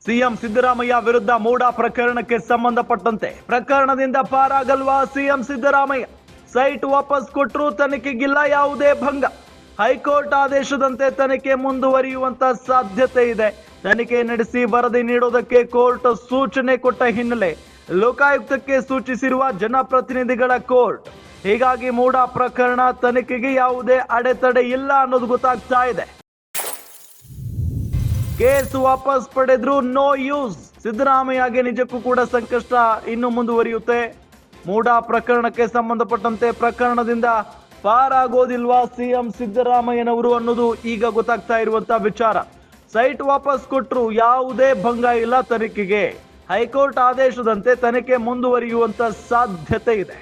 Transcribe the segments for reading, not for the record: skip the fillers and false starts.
CM Siddaramaiah ವಿರುದ್ಧ ಮೂಡಾ ಪ್ರಕರಣಕ್ಕೆ ಸಂಬಂಧಪಟ್ಟಂತೆ ಪ್ರಕರಣದಿಂದ ಪಾರಾಗಲ್ವಾ ಸಿಎಂ ಸಿದ್ದರಾಮಯ್ಯ? ಸೈಟ್ ವಾಪಸ್ ಕೊಟ್ಟರು ತನಿಖೆಗಿಲ್ಲ ಯಾವುದೇ ಭಂಗ. ಹೈಕೋರ್ಟ್ ಆದೇಶದಂತೆ ತನಿಖೆ ಮುಂದುವರಿಯುವಂತ ಸಾಧ್ಯತೆ ಇದೆ. ತನಿಖೆ ನಡೆಸಿ ವರದಿ ನೀಡೋದಕ್ಕೆ ಕೋರ್ಟ್ ಸೂಚನೆ ಕೊಟ್ಟ ಹಿನ್ನೆಲೆ ಲೋಕಾಯುಕ್ತಕ್ಕೆ ಸೂಚಿಸಿರುವ ಜನಪ್ರತಿನಿಧಿಗಳ ಕೋರ್ಟ್. ಹೀಗಾಗಿ ಮೂಡಾ ಪ್ರಕರಣ ತನಿಖೆಗೆ ಯಾವುದೇ ಅಡೆತಡೆ ಇಲ್ಲ ಅನ್ನೋದು ಗೊತ್ತಾಗ್ತಾ ಇದೆ. ಕೇಸ್ ವಾಪಸ್ ಪಡೆದ್ರು ನೋ ಯೂಸ್. ಸಿದ್ದರಾಮಯ್ಯಗೆ ನಿಜಕ್ಕೂ ಕೂಡ ಸಂಕಷ್ಟ ಇನ್ನು ಮುಂದುವರಿಯುತ್ತೆ. ಮೂಡಾ ಪ್ರಕರಣಕ್ಕೆ ಸಂಬಂಧಪಟ್ಟಂತೆ ಪ್ರಕರಣದಿಂದ ಪಾರಾಗೋದಿಲ್ವಾ ಸಿಎಂ ಸಿದ್ದರಾಮಯ್ಯನವರು ಅನ್ನೋದು ಈಗ ಗೊತ್ತಾಗ್ತಾ ಇರುವಂತಹ ವಿಚಾರ. ಸೈಟ್ ವಾಪಸ್ ಕೊಟ್ಟರು ಯಾವುದೇ ಭಂಗ ಇಲ್ಲ ತನಿಖೆಗೆ. ಹೈಕೋರ್ಟ್ ಆದೇಶದಂತೆ ತನಿಖೆ ಮುಂದುವರಿಯುವಂತ ಸಾಧ್ಯತೆ ಇದೆ.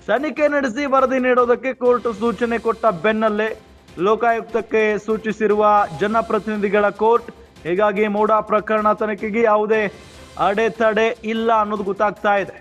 ತನಿಖೆ ನಡೆಸಿ ವರದಿ ನೀಡೋದಕ್ಕೆ ಕೋರ್ಟ್ ಸೂಚನೆ ಕೊಟ್ಟ ಬೆನ್ನಲ್ಲೇ ಲೋಕಾಯುಕ್ತಕ್ಕೆ ಸೂಚಿಸಿರುವ ಜನಪ್ರತಿನಿಧಿಗಳ ಕೋರ್ಟ್. ಹೀಗಾಗಿ ಮೂಡಾ ಪ್ರಕರಣ ತನಿಖೆಗೆ ಯಾವುದೇ ಅಡೆತಡೆ ಇಲ್ಲ ಅನ್ನೋದು ಗೊತ್ತಾಗ್ತಾ ಇದೆ.